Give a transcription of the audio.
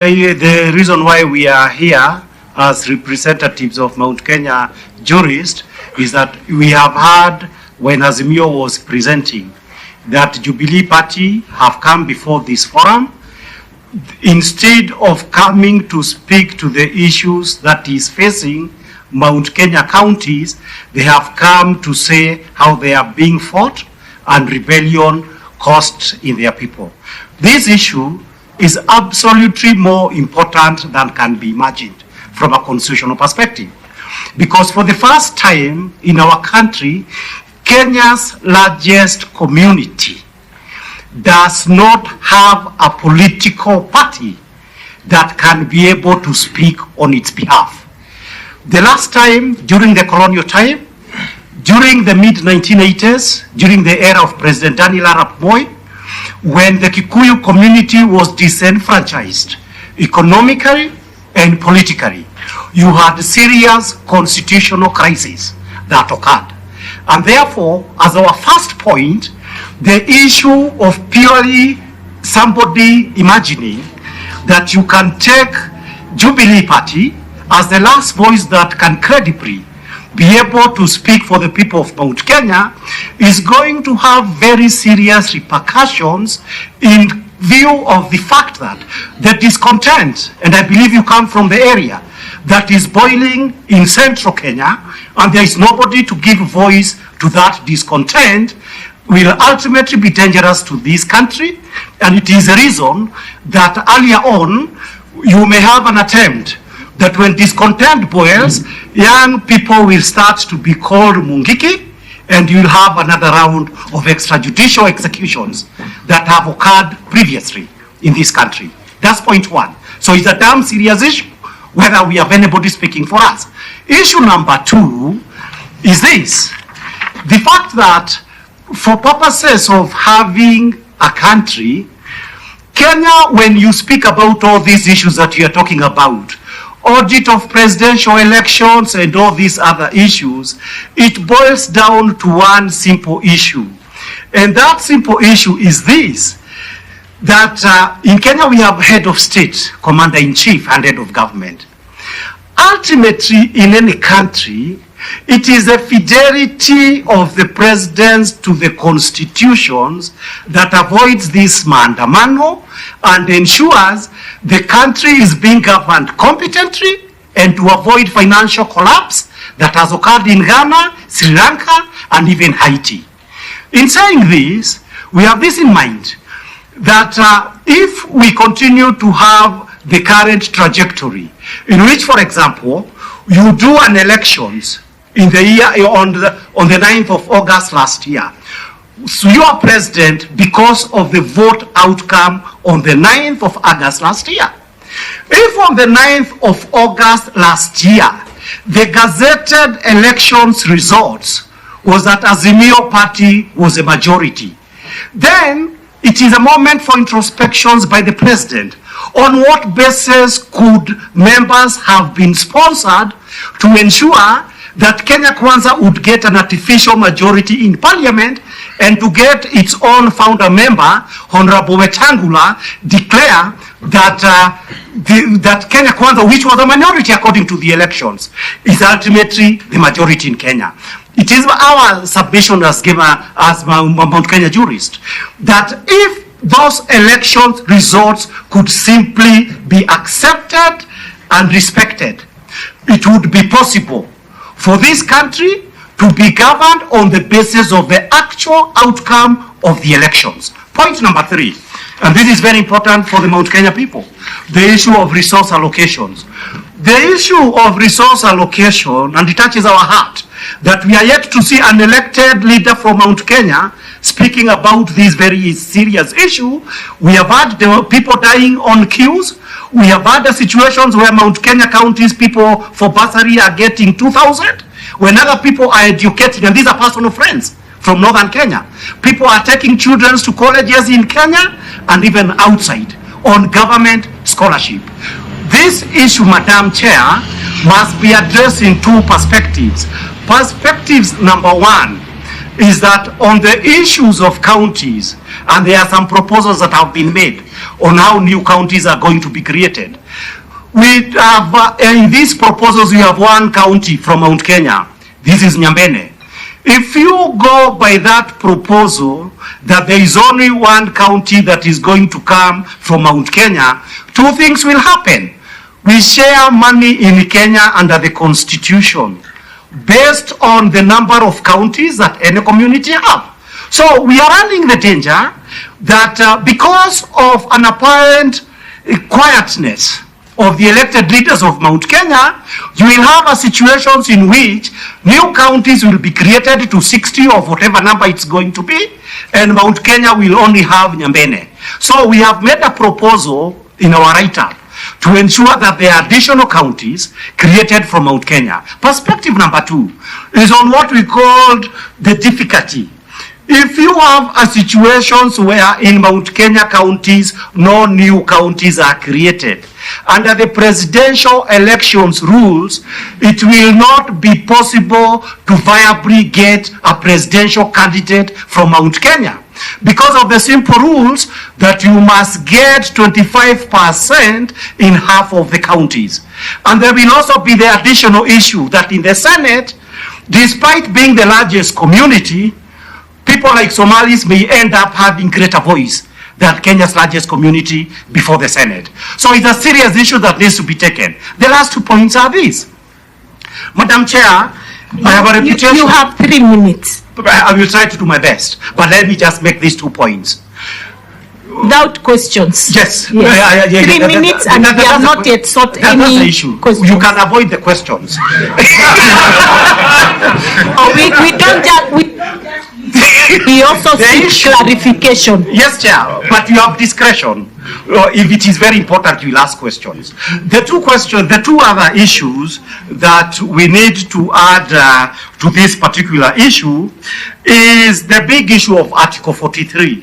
The reason why we are here as representatives of Mount Kenya jurists is that we have heard when Azimio was presenting that Jubilee Party have come before this forum. Instead of coming to speak to the issues that is facing Mount Kenya counties, they have come to say how they are being fought and rebellion caused in their people. This issue is absolutely more important than can be imagined from a constitutional perspective. Because for the first time in our country, Kenya's largest community does not have a political party that can be able to speak on its behalf. The last time, during the colonial time, during the mid-1980s, during the era of President Daniel Arap Moi, when the Kikuyu community was disenfranchised economically and politically, you had serious constitutional crises that occurred. And therefore, as our first point, the issue of purely somebody imagining that you can take Jubilee Party as the last voice that can credibly be able to speak for the people of Mount Kenya is going to have very serious repercussions in view of the fact that the discontent, and I believe you come from the area, that is boiling in central Kenya, and there is nobody to give voice to that discontent, will ultimately be dangerous to this country. And it is a reason that earlier on, you may have an attempt that when discontent boils, young people will start to be called mungiki, and you'll have another round of extrajudicial executions that have occurred previously in this country. That's point one. So it's a damn serious issue, whether we have anybody speaking for us. Issue number two is this: the fact that for purposes of having a country, Kenya, when you speak about all these issues that you are talking about, audit of presidential elections and all these other issues, it boils down to one simple issue. And that simple issue is this, that in Kenya we have head of state, commander-in-chief, and head of government. Ultimately, in any country, it is the fidelity of the presidents to the constitutions that avoids this maandamano and ensures the country is being governed competently and to avoid financial collapse that has occurred in Ghana, Sri Lanka, and even Haiti. In saying this, we have this in mind, that if we continue to have the current trajectory, in which, for example, you do an elections in the year on the 9th of August last year. So you are president because of the vote outcome on the 9th of August last year. If on the 9th of August last year, the gazetted elections results was that Azimio Party was a majority, then it is a moment for introspections by the president. On what basis could members have been sponsored to ensure that Kenya Kwanza would get an artificial majority in parliament and to get its own founder member, Honorable Wetangula, declare that that Kenya Kwanza, which was a minority according to the elections, is ultimately the majority in Kenya. It is our submission as Mount Kenya jurist, that if those election results could simply be accepted and respected, it would be possible for this country to be governed on the basis of the actual outcome of the elections. Point number three, and this is very important for the Mount Kenya people, the issue of resource allocations. The issue of resource allocation, and it touches our heart, that we are yet to see an elected leader from Mount Kenya speaking about this very serious issue. We have had the people dying on queues. We have had the situations where Mount Kenya counties people for bursary are getting 2,000, when other people are educating, and these are personal friends from northern Kenya. People are taking children to colleges in Kenya and even outside on government scholarship. This issue, Madam Chair, must be addressed in two perspectives. Perspectives number one, is that on the issues of counties, and there are some proposals that have been made on how new counties are going to be created. We have, in these proposals, we have one county from Mount Kenya. This is Nyambene. If you go by that proposal, that there is only one county that is going to come from Mount Kenya, two things will happen. We share money in Kenya under the Constitution, based on the number of counties that any community have. So we are running the danger that because of an apparent quietness of the elected leaders of Mount Kenya, you will have a situations in which new counties will be created to 60 or whatever number it's going to be, and Mount Kenya will only have Nyambene. So we have made a proposal in our write-up to ensure that there are additional counties created from Mount Kenya. Perspective number 2 is on what we called the difficulty. If you have a situations where in Mount Kenya counties, no new counties are created, under the presidential elections rules, it will not be possible to viably get a presidential candidate from Mount Kenya, because of the simple rules that you must get 25% in half of the counties. And there will also be the additional issue that in the Senate, despite being the largest community, people like Somalis may end up having greater voice than Kenya's largest community before the Senate. So it's a serious issue that needs to be taken. The last 2 points are these. Madam Chair, I have a reputation. You have 3 minutes. I will try to do my best, but let me just make these 2 points. Without questions. Yes. 3 minutes, and we have not yet sought any that's the issue. questions. You can avoid the questions. We don't just... We also seek clarification. Yes, Chair, but you have discretion. If it is very important, you will ask questions. The two other issues that we need to add to this particular issue is the big issue of Article 43.